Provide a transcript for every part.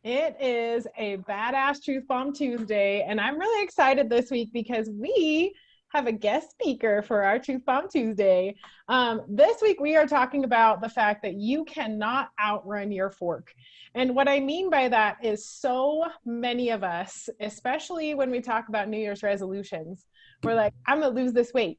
It is a badass Truth Bomb Tuesday, and I'm really excited this week because we have a guest speaker for our Truth Bomb Tuesday. This week, we are talking about the fact that you cannot outrun your fork. And what I mean by that is so many of us, especially when we talk about New Year's resolutions, we're like, I'm going to lose this weight.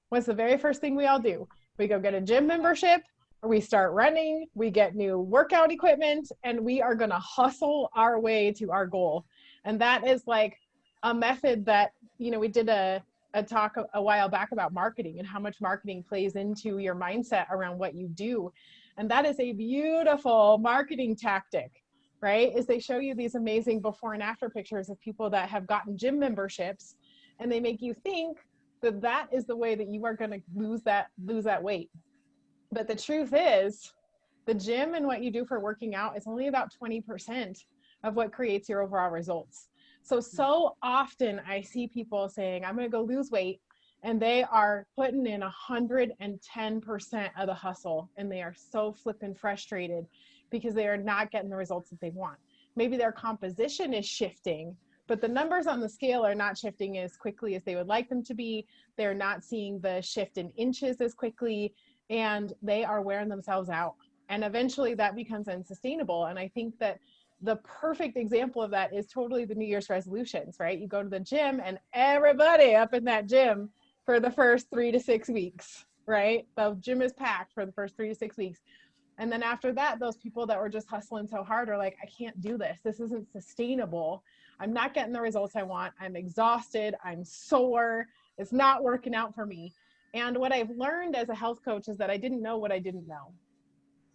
What's the very first thing we all do? We go get a gym membership, we start running, we get new workout equipment, and we are going to hustle our way to our goal. And that is like a method that, we did a talk a while back about marketing and how much marketing plays into your mindset around what you do. And that is a beautiful marketing tactic, right? Is they show you these amazing before and after pictures of people that have gotten gym memberships, and they make you think that that is the way that you are going to lose that weight. But the truth is, the gym and what you do for working out is only about 20% of what creates your overall results. So often I see people saying, I'm going to go lose weight, and they are putting in 110% of the hustle, and they are so flipping frustrated because they are not getting the results that they want. Maybe their composition is shifting, but the numbers on the scale are not shifting as quickly as they would like them to be. They're not seeing the shift in inches as quickly, and they are wearing themselves out. And eventually that becomes unsustainable. And I think that the perfect example of that is totally the New Year's resolutions, right? You go to the gym and everybody up in that gym for the first 3 to 6 weeks, right? The gym is packed for the first 3 to 6 weeks. And then after that, those people that were just hustling so hard are like, I can't do this. This isn't sustainable. I'm not getting the results I want. I'm exhausted. I'm sore. It's not working out for me. And what I've learned as a health coach is that I didn't know what I didn't know.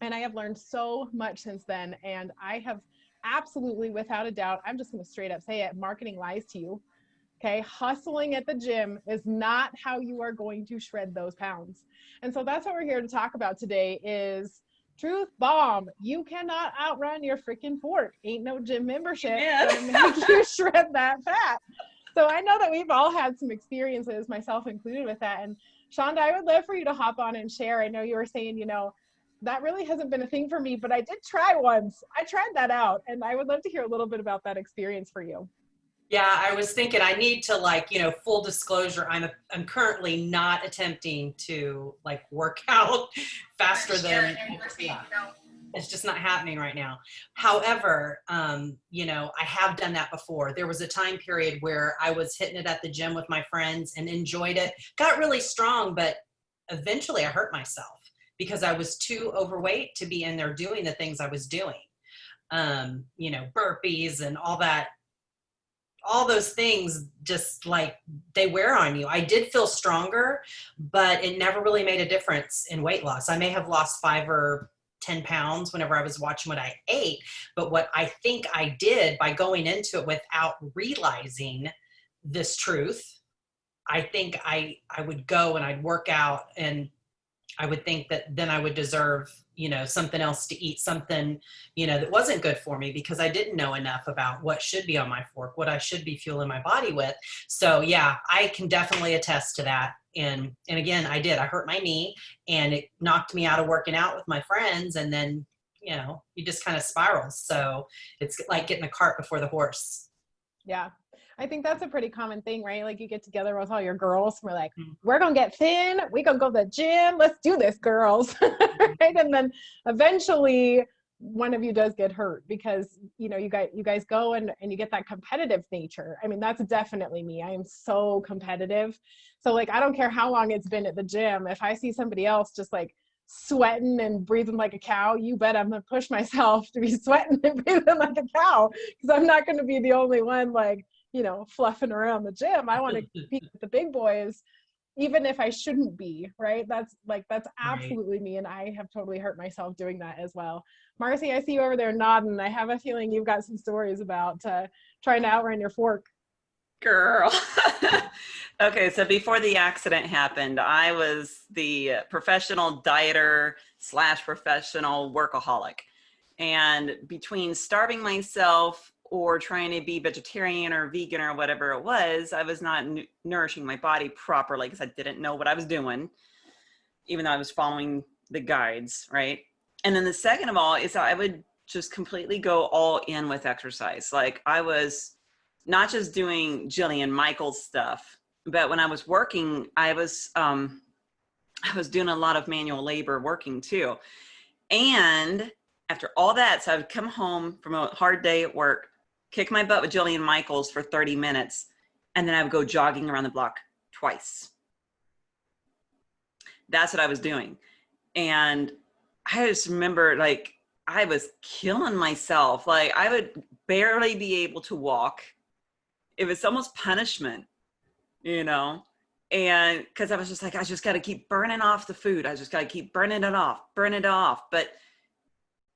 And I have learned so much since then. And I have absolutely, without a doubt, I'm just going to straight up say it, marketing lies to you. Okay. Hustling at the gym is not how you are going to shred those pounds. And so that's what we're here to talk about today is truth bomb. You cannot outrun your freaking fork. Ain't no gym membership gonna make you shred that fat. So I know that we've all had some experiences, myself included, with that. And Shonda, I would love for you to hop on and share. I know you were saying, that really hasn't been a thing for me, but I did try once. I tried that out, and I would love to hear a little bit about that experience for you. Yeah, I was thinking I need to full disclosure, I'm currently not attempting to work out faster than, yeah, it's just not happening right now. However, I have done that before. There was a time period where I was hitting it at the gym with my friends and enjoyed it, got really strong, but eventually I hurt myself because I was too overweight to be in there doing the things I was doing. Burpees and all that, all those things just they wear on you. I did feel stronger, but it never really made a difference in weight loss. I may have lost 5 or 10 pounds whenever I was watching what I ate, but what I think I did by going into it without realizing this truth, I think I would go and I'd work out and I would think that then I would deserve, something else to eat, something, that wasn't good for me because I didn't know enough about what should be on my fork, what I should be fueling my body with. So yeah, I can definitely attest to that. And again, I hurt my knee and it knocked me out of working out with my friends. And then, you just kind of spiral. So it's like getting the cart before the horse. Yeah. I think that's a pretty common thing, right? Like you get together with all your girls. And we're like, we're going to get thin. We're going to go to the gym. Let's do this, girls. Right? And then eventually one of you does get hurt because, you guys go and you get that competitive nature. I mean, that's definitely me. I am so competitive. So I don't care how long it's been at the gym. If I see somebody else just sweating and breathing like a cow, you bet I'm going to push myself to be sweating and breathing like a cow because I'm not going to be the only one fluffing around the gym. I want to compete with the big boys, even if I shouldn't be, right? That's absolutely me. And I have totally hurt myself doing that as well. Marcy, I see you over there nodding. I have a feeling you've got some stories about trying to outrun your fork. Girl. Okay, so before the accident happened, I was the professional dieter / professional workaholic. And between starving myself or trying to be vegetarian or vegan or whatever it was, I was not nourishing my body properly because I didn't know what I was doing, even though I was following the guides, right? And then the second of all is I would just completely go all in with exercise. Like I was not just doing Jillian Michaels stuff, but when I was working, I was doing a lot of manual labor working too. And after all that, so I would come home from a hard day at work, kick my butt with Jillian Michaels for 30 minutes, and then I would go jogging around the block twice. That's what I was doing. And I just remember, like, I was killing myself. Like, I would barely be able to walk. It was almost punishment, you know? And because I was just like, I just got to keep burning off the food. I just got to keep burning it off. But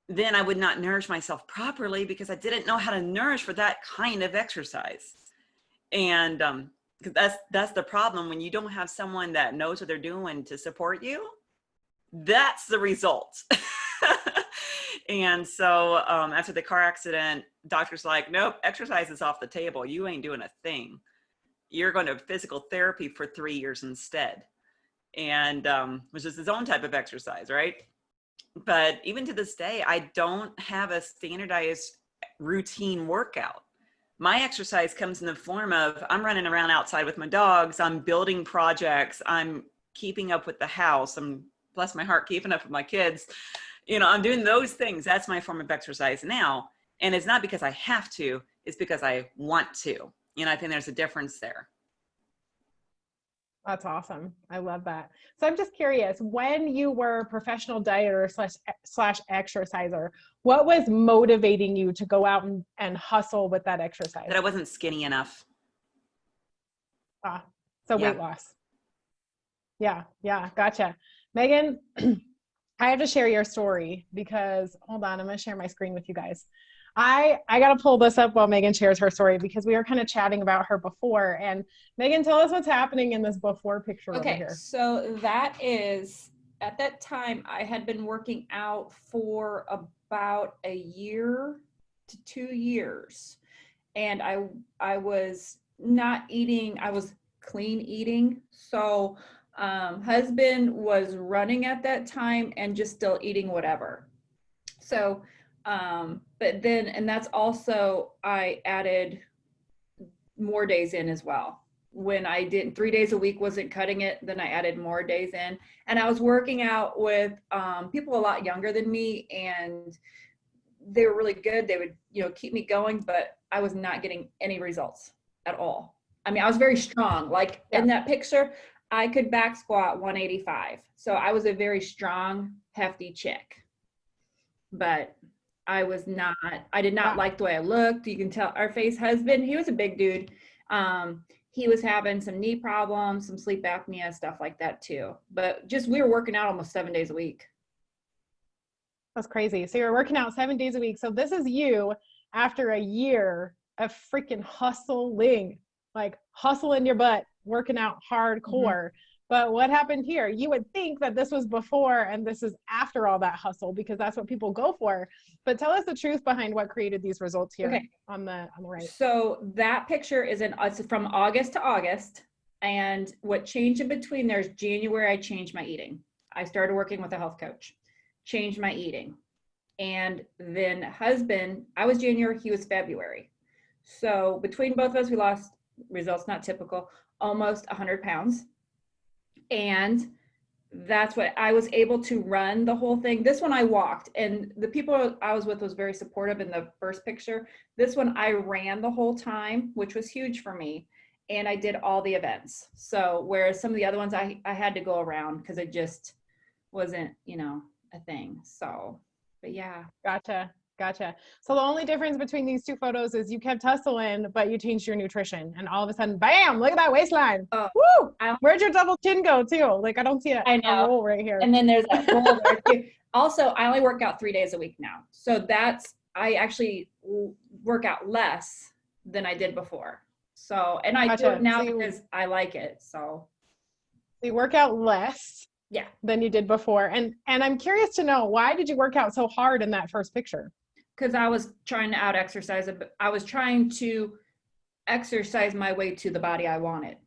then I would not nourish myself properly because I didn't know how to nourish for that kind of exercise. And because that's the problem when you don't have someone that knows what they're doing to support you. That's the result. And so after the car accident, doctor's like, nope, exercise is off the table. You ain't doing a thing. You're going to physical therapy for 3 years instead. And which is his own type of exercise, right? But even to this day, I don't have a standardized routine workout. My exercise comes in the form of I'm running around outside with my dogs. I'm building projects. I'm keeping up with the house. I'm, bless my heart, keeping up with my kids. You know, I'm doing those things. That's my form of exercise now. And it's not because I have to, it's because I want to. You know, I think there's a difference there. That's awesome. I love that. So I'm just curious, when you were a professional dieter slash exerciser, what was motivating you to go out and hustle with that exercise? That I wasn't skinny enough. So weight loss. Yeah. Gotcha. Megan, I have to share your story because, hold on, I'm going to share my screen with you guys. I got to pull this up while Megan shares her story because we were kind of chatting about her before. And Megan, tell us what's happening in this before picture over here. So that is, at that time, I had been working out for about a year to 2 years. And I was not eating, I was clean eating. So husband was running at that time and just still eating whatever. So but then, and that's also, I added more days in as well. When I did 3 days a week wasn't cutting it, then I added more days in. And I was working out with people a lot younger than me, and they were really good. They would, you know, keep me going, but I was not getting any results at all. I mean, I was very strong. Like in that picture, I could back squat 185. So I was a very strong, hefty chick. But I did not like the way I looked. You can tell our face. Husband, he was a big dude. He was having some knee problems, some sleep apnea, stuff like that too. But just, we were working out almost 7 days a week. That's crazy. So you're working out 7 days a week. So this is you after a year of freaking hustling, like hustling your butt, working out hardcore. Mm-hmm. But what happened here? You would think that this was before and this is after all that hustle because that's what people go for. But tell us the truth behind what created these results here on the right. So that picture is it's from August to August. And what changed in between there is January, I changed my eating. I started working with a health coach, changed my eating. And then husband, I was January, he was February. So between both of us, we lost, results not typical, almost 100 pounds. And that's what I was able to run the whole thing. This one I walked, and the people I was with was very supportive in the first picture. This one I ran the whole time, which was huge for me. And I did all the events. So whereas some of the other ones I had to go around because it just wasn't, you know, a thing. So, but yeah. Gotcha. So the only difference between these two photos is you kept hustling, but you changed your nutrition. And all of a sudden, bam, look at that waistline. Woo! Where'd your double chin go too? Like, I don't see a roll right here. And then there's that roll there too. Also, I only work out 3 days a week now. So I actually work out less than I did before. So, and I do it now because I like it. So you work out less than you did before. And I'm curious to know, why did you work out so hard in that first picture? Because I was trying to out exercise it. I was trying to exercise my way to the body I wanted.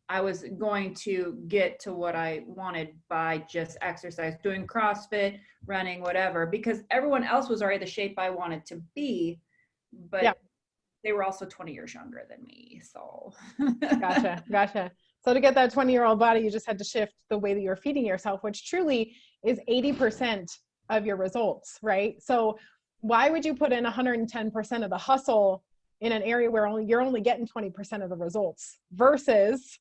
I was going to get to what I wanted by just exercise, doing CrossFit, running, whatever, because everyone else was already the shape I wanted to be, but Yeah. they were also 20 years younger than me. So Gotcha. So to get that 20-year-old body, you just had to shift the way that you're feeding yourself, which truly is 80% of your results, right? So why would you put in 110% of the hustle in an area where you're only getting 20% of the results versus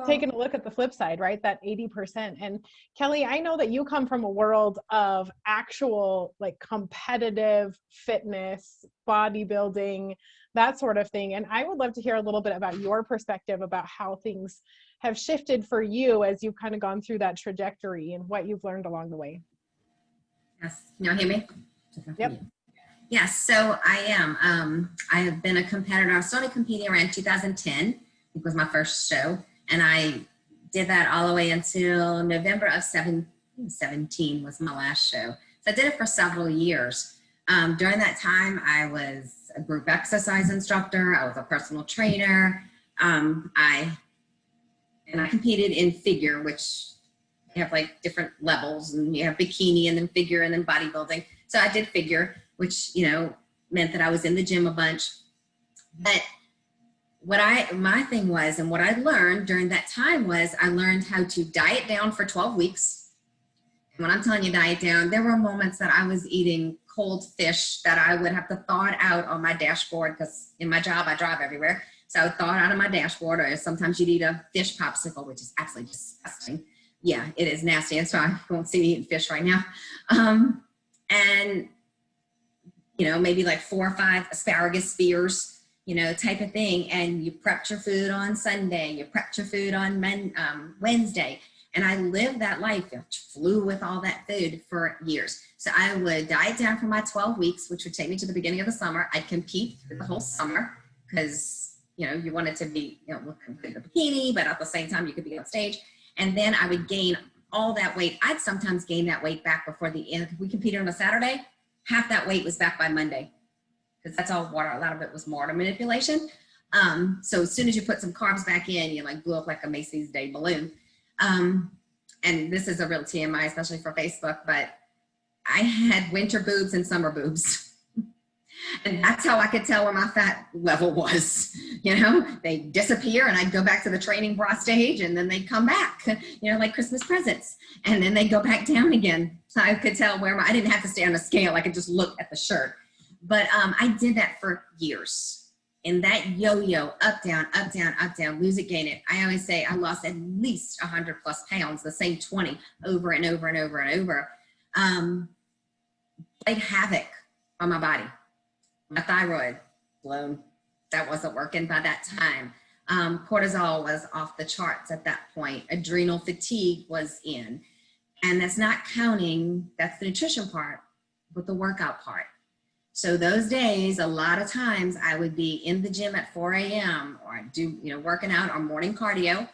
taking a look at the flip side, right? That 80%. And Kelly, I know that you come from a world of actual like competitive fitness, bodybuilding, that sort of thing. And I would love to hear a little bit about your perspective about how things have shifted for you as you've kind of gone through that trajectory and what you've learned along the way. Yes. Can you hear me? Yep. Yes. So I am. I have been a competitor. I started competing around 2010. It was my first show. And I did that all the way until November of 17 was my last show. So I did it for several years. During that time, I was a group exercise instructor. I was a personal trainer. I competed in figure, which you have like different levels, and you have bikini and then figure and then bodybuilding. So I did figure, which, you know, meant that I was in the gym a bunch. But my thing was, and what I learned during that time was I learned how to diet down for 12 weeks. And when I'm telling you diet down, there were moments that I was eating cold fish that I would have to thaw it out on my dashboard, because in my job, I drive everywhere. So I would thaw it out on my dashboard, or sometimes you'd eat a fish popsicle, which is absolutely disgusting. Yeah, it is nasty. And so I won't see me eating fish right now. And, you know, maybe like 4 or 5 asparagus spears, you know, type of thing. And you prepped your food on Sunday, you prepped your food on Wednesday. And I lived that life, flew with all that food for years. So I would diet down for my 12 weeks, which would take me to the beginning of the summer. I'd compete for the whole summer because, you know, you wanted to be, you know, looking good in the bikini, but at the same time you could be on stage. And then I would gain all that weight. I'd sometimes gain that weight back before the end. If we competed on a Saturday, half that weight was back by Monday, because that's all water. A lot of it was water manipulation. So as soon as you put some carbs back in, you like blew up like a Macy's Day balloon. And this is a real TMI, especially for Facebook, but I had winter boobs and summer boobs. And that's how I could tell where my fat level was. You know, they disappear and I'd go back to the training bra stage, and then they'd come back, you know, like Christmas presents, and then they'd go back down again. So I could tell where I didn't have to stay on a scale. I could just look at the shirt. But I did that for years. And that yo-yo, up, down, lose it, gain it. I always say I lost at least 100 plus pounds, the same 20 over and over and over and over. Played havoc on my body. My thyroid blown. That wasn't working by that time. Cortisol was off the charts at that point. Adrenal fatigue was in. And that's not counting, that's the nutrition part, but the workout part. So those days, a lot of times I would be in the gym at 4 a.m. or do, you know, working out or morning cardio.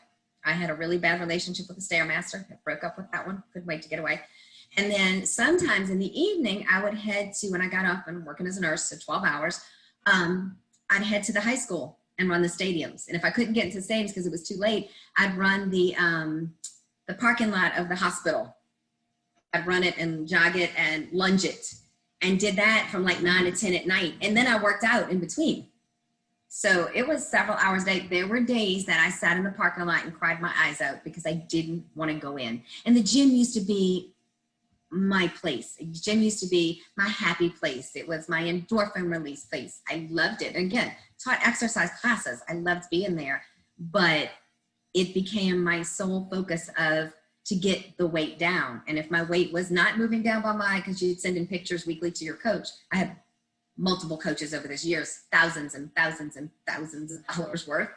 I had a really bad relationship with the Stairmaster. I broke up with that one. Couldn't wait to get away. And then sometimes in the evening, I would head to, when I got up and working as a nurse, so 12 hours, I'd head to the high school and run the stadiums. And if I couldn't get into stadiums because it was too late, I'd run the parking lot of the hospital. I'd run it and jog it and lunge it, and did that from like 9 to 10 at night. And then I worked out in between. So it was several hours a day. There were days that I sat in the parking lot and cried my eyes out because I didn't want to go in. And the gym used to be my place. The gym used to be my happy place. It was my endorphin release place. I loved it. And again, taught exercise classes. I loved being there, but it became my sole focus to get the weight down. And if my weight was not moving down by because you'd send in pictures weekly to your coach. I had multiple coaches over those years, thousands and thousands and thousands of dollars worth.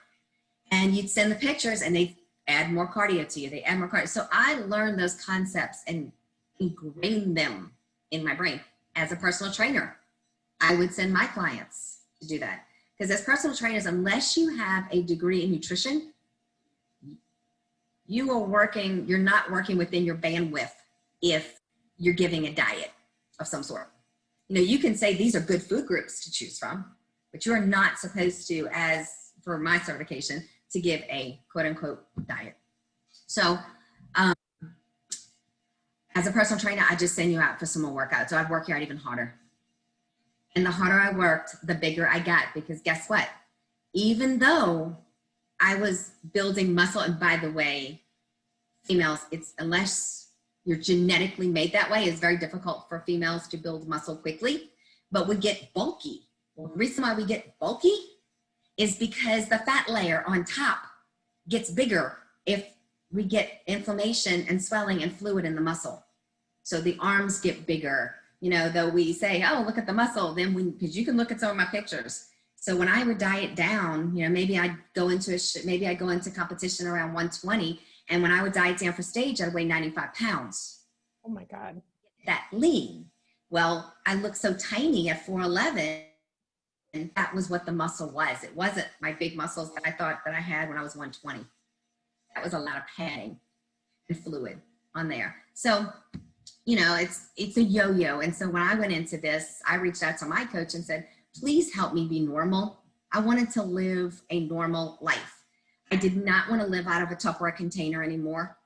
And you'd send the pictures and they'd add more cardio to you. They add more cardio. So I learned those concepts and ingrained them in my brain. As a personal trainer, I would send my clients to do that. Because as personal trainers, unless you have a degree in nutrition, you're not working within your bandwidth if you're giving a diet of some sort. You know, you can say these are good food groups to choose from, but you're not supposed to, as for my certification, to give a quote unquote diet. So as a personal trainer, I just send you out for some more workouts. So I'd work you out even harder. And the harder I worked, the bigger I got, because guess what? Even though I was building muscle, and by the way, females, it's unless you're genetically made that way, it's very difficult for females to build muscle quickly, but we get bulky. Well, the reason why we get bulky is because the fat layer on top gets bigger if we get inflammation and swelling and fluid in the muscle. So the arms get bigger, you know, though we say, oh, look at the muscle, then because you can look at some of my pictures. So when I would diet down, you know, maybe I'd go into competition around 120. And when I would diet down for stage, I'd weigh 95 pounds. Oh my God. That lean. Well, I looked so tiny at 4'11", and that was what the muscle was. It wasn't my big muscles that I thought that I had when I was 120. That was a lot of padding and fluid on there. So, you know, it's a yo-yo. And so when I went into this, I reached out to my coach and said, please help me be normal. I wanted to live a normal life. I did not want to live out of a Tupperware container anymore.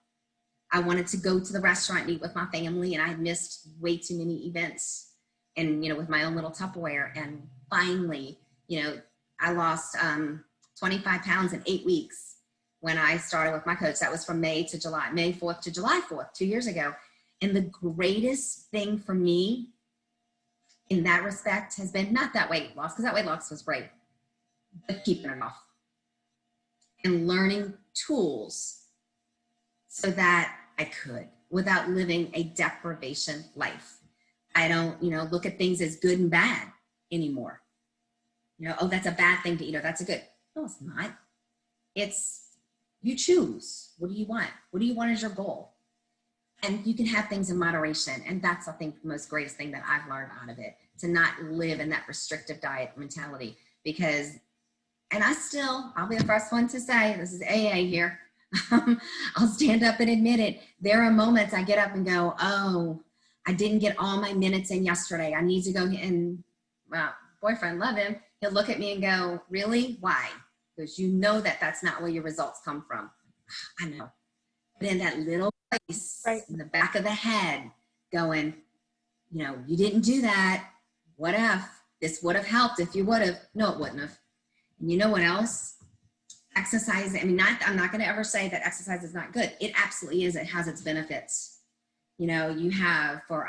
I wanted to go to the restaurant and eat with my family, and I had missed way too many events and, you know, with my own little Tupperware. And finally, you know, I lost 25 pounds in 8 weeks when I started with my coach. That was from May 4th to July 4th, 2 years ago. And the greatest thing for me in that respect has been not that weight loss, because that weight loss was great, but keeping it off and learning tools so that I could, without living a deprivation life. I don't, you know, look at things as good and bad anymore. You know, oh, that's a bad thing to eat, or that's a good. No, it's not. It's, you choose. What do you want? What do you want as your goal? And you can have things in moderation. And that's, I think, the most greatest thing that I've learned out of it, to not live in that restrictive diet mentality. Because, and I'll be the first one to say, this is AA here. I'll stand up and admit it. There are moments I get up and go, oh, I didn't get all my minutes in yesterday. I need to go. And well, boyfriend, love him. He'll look at me and go, really? Why? Because you know that that's not where your results come from. I know. But in that little place in the back of the head going, you know, you didn't do that. What if? This would have helped if you would have. No, it wouldn't have. And you know what else? Exercise. I mean, I'm not going to ever say that exercise is not good. It absolutely is. It has its benefits. You know, you have for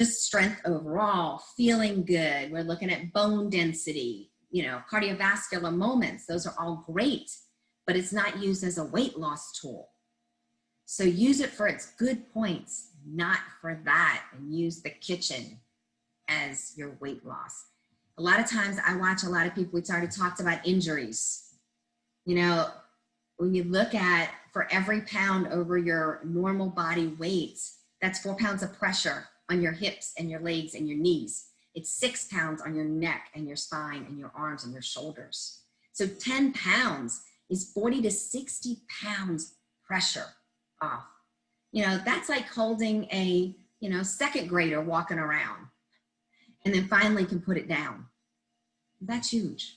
just strength overall, feeling good. We're looking at bone density, you know, cardiovascular moments. Those are all great, but it's not used as a weight loss tool. So use it for its good points, not for that, and use the kitchen as your weight loss. A lot of times I watch a lot of people, we already talked about injuries. You know, when you look at for every pound over your normal body weight, that's 4 pounds of pressure on your hips and your legs and your knees. It's 6 pounds on your neck and your spine and your arms and your shoulders. So 10 pounds is 40 to 60 pounds pressure off. You know, that's like holding a, you know, second grader walking around and then finally can put it down. That's huge.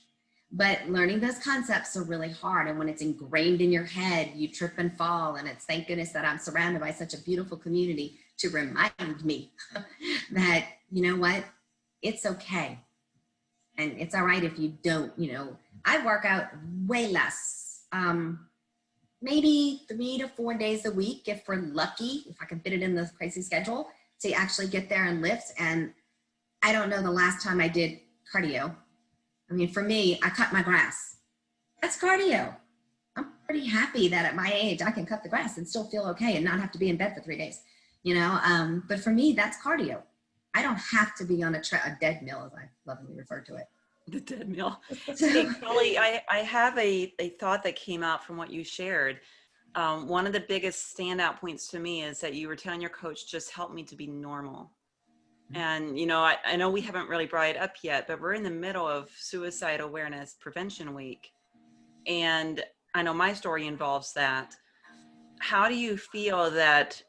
But learning those concepts are really hard. And when it's ingrained in your head, you trip and fall. And it's thank goodness that I'm surrounded by such a beautiful community to remind me that, you know what, it's okay. And it's all right if you don't, you know, I work out way less, maybe 3 to 4 days a week if we're lucky, if I can fit it in the crazy schedule to actually get there and lift. And I don't know the last time I did cardio. I mean, for me, I cut my grass. That's cardio. I'm pretty happy that at my age, I can cut the grass and still feel okay and not have to be in bed for 3 days, you know? But for me, that's cardio. I don't have to be on a dead mill, as I lovingly refer to it. The dead meal. Hey, Kelly, I have a thought that came out from what you shared. One of the biggest standout points to me is that you were telling your coach, just help me to be normal. And, you know, I know we haven't really brought it up yet, but we're in the middle of Suicide Awareness Prevention Week. And I know my story involves that. How do you feel that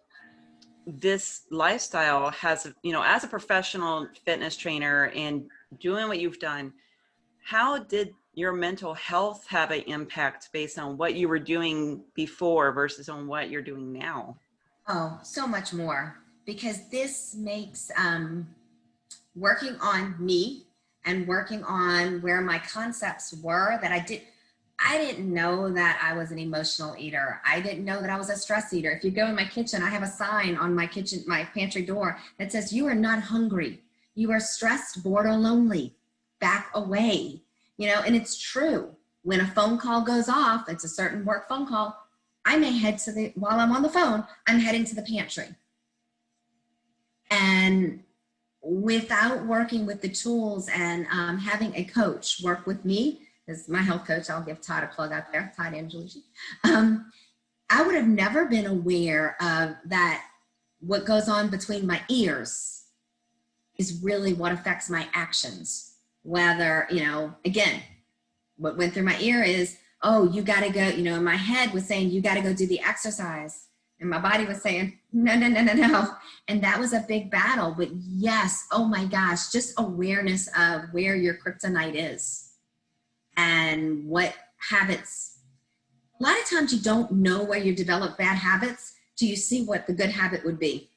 this lifestyle has, you know, as a professional fitness trainer and doing what you've done, how did your mental health have an impact based on what you were doing before versus on what you're doing now? Oh, so much more, because this makes working on me and working on where my concepts were that I didn't know that I was an emotional eater. I didn't know that I was a stress eater. If you go in my kitchen, I have a sign on my pantry door that says, "You are not hungry. You are stressed, bored, or lonely. Back away." And it's true. When a phone call goes off, it's a certain work phone call, I may head while I'm on the phone, I'm heading to the pantry. And without working with the tools and having a coach work with me, as my health coach, I'll give Todd a plug out there, Todd Angelucci, I would have never been aware of that. What goes on between my ears is really what affects my actions. Whether, again, what went through my ear is, oh, you got to go, in my head was saying, you got to go do the exercise. And my body was saying, no, no, no, no, no. And that was a big battle. But yes, oh my gosh, just awareness of where your kryptonite is and what habits. A lot of times you don't know where you develop bad habits till you see what the good habit would be.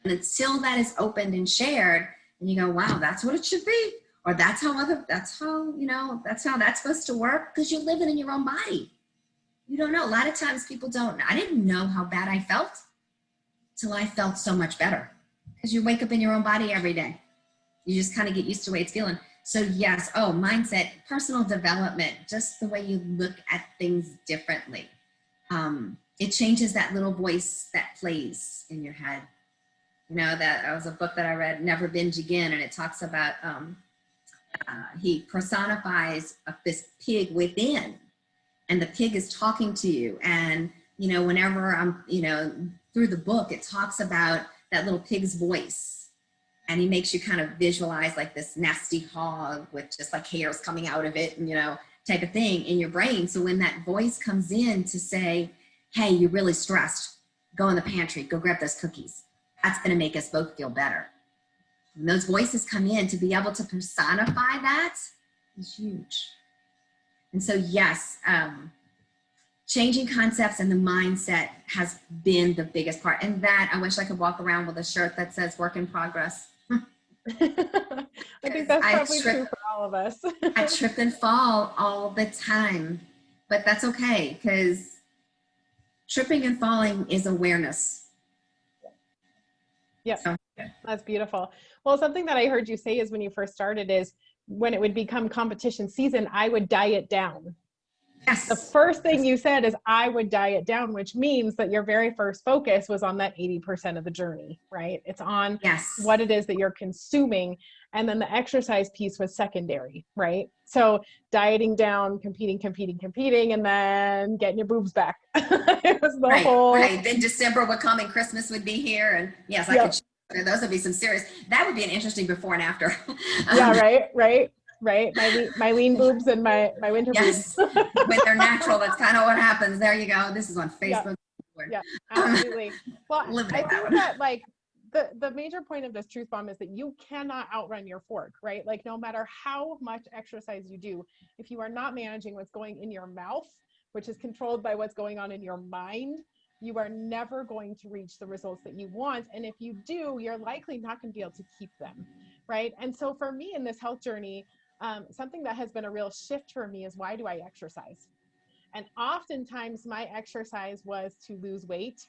And until that is opened and shared, and you go, wow, that's what it should be. Or that's how that's supposed to work, because you live it in your own body. You don't know. A lot of times people don't. I didn't know how bad I felt till I felt so much better, because you wake up in your own body every day. You just kind of get used to the way it's feeling. So yes, mindset, personal development, just the way you look at things differently. It changes that little voice that plays in your head. That was a book that I read, Never Binge Again, and it talks about he personifies this pig within, and the pig is talking to you. And whenever I'm through the book, it talks about that little pig's voice, and he makes you kind of visualize like this nasty hog with just like hairs coming out of it, and type of thing in your brain. So when that voice comes in to say, hey, you're really stressed, go in the pantry, go grab those cookies, that's going to make us both feel better. When those voices come in, to be able to personify that is huge. And so, yes, changing concepts and the mindset has been the biggest part. And that, I wish I could walk around with a shirt that says work in progress. I think that's probably true for all of us. I trip and fall all the time, but that's okay, because tripping and falling is awareness. Yep. So, that's beautiful. Well, something that I heard you say is when you first started is when it would become competition season, I would diet down. Yes. The first thing you said is I would diet down, which means that your very first focus was on that 80% of the journey, right? It's on what it is that you're consuming. And then the exercise piece was secondary, right? So dieting down, competing, and then getting your boobs back. It was the whole. Right. Then December would come and Christmas would be here. And yes, I could. Those would be some serious. That would be an interesting before and after. Yeah, right. My lean boobs and my winter boobs. When they're natural, that's kind of what happens. There you go. This is on Facebook. Yeah, absolutely. Well, I think that like the major point of this truth bomb is that you cannot outrun your fork, right? Like no matter how much exercise you do, if you are not managing what's going in your mouth, which is controlled by what's going on in your mind, you are never going to reach the results that you want. And if you do, you're likely not going to be able to keep them, right? And so for me in this health journey, something that has been a real shift for me is, why do I exercise? And oftentimes my exercise was to lose weight.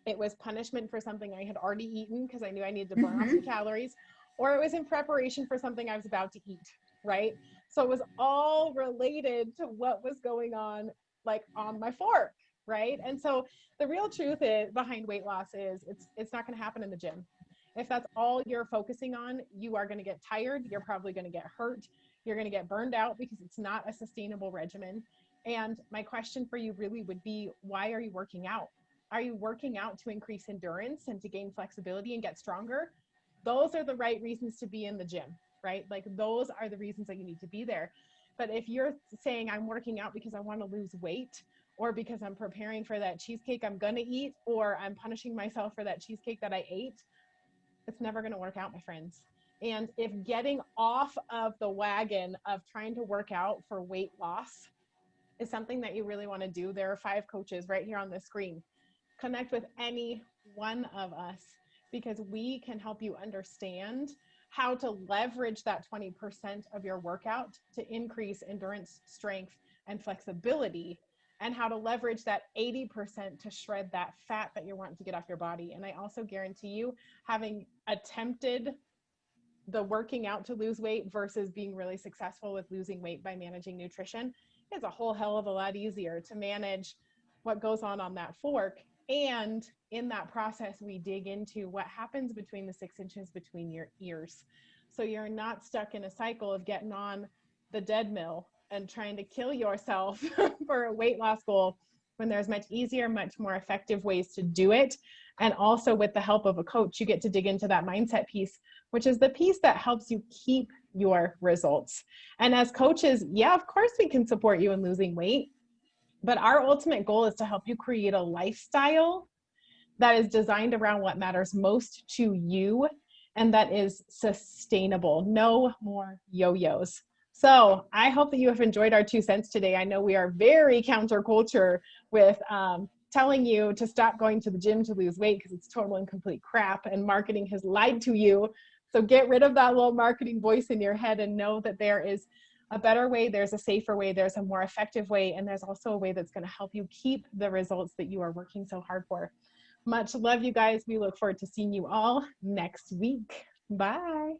It was punishment for something I had already eaten because I knew I needed to burn off some calories, or it was in preparation for something I was about to eat, right? So it was all related to what was going on, like on my fork, right? And so the real truth is behind weight loss is it's not going to happen in the gym. If that's all you're focusing on, you are going to get tired. You're probably going to get hurt. You're going to get burned out because it's not a sustainable regimen. And my question for you really would be, why are you working out? Are you working out to increase endurance and to gain flexibility and get stronger? Those are the right reasons to be in the gym, right? Like those are the reasons that you need to be there. But if you're saying I'm working out because I want to lose weight, or because I'm preparing for that cheesecake I'm going to eat, or I'm punishing myself for that cheesecake that I ate, it's never going to work out, my friends. And if getting off of the wagon of trying to work out for weight loss is something that you really want to do, there are 5 coaches right here on the screen. Connect with any one of us because we can help you understand how to leverage that 20% of your workout to increase endurance, strength, and flexibility, and how to leverage that 80% to shred that fat that you're wanting to get off your body. And I also guarantee you, having attempted the working out to lose weight versus being really successful with losing weight by managing nutrition is a whole hell of a lot easier to manage what goes on that fork. And in that process, we dig into what happens between the 6 inches between your ears. So you're not stuck in a cycle of getting on the dead mill and trying to kill yourself for a weight loss goal when there's much easier, much more effective ways to do it. And also with the help of a coach, you get to dig into that mindset piece, which is the piece that helps you keep your results. And as coaches, yeah, of course we can support you in losing weight, but our ultimate goal is to help you create a lifestyle that is designed around what matters most to you and that is sustainable. No more yo-yos. So I hope that you have enjoyed our 2 cents today. I know we are very counterculture with telling you to stop going to the gym to lose weight because it's total and complete crap and marketing has lied to you. So get rid of that little marketing voice in your head and know that there is a better way, there's a safer way, there's a more effective way, and there's also a way that's going to help you keep the results that you are working so hard for. Much love, you guys. We look forward to seeing you all next week. Bye.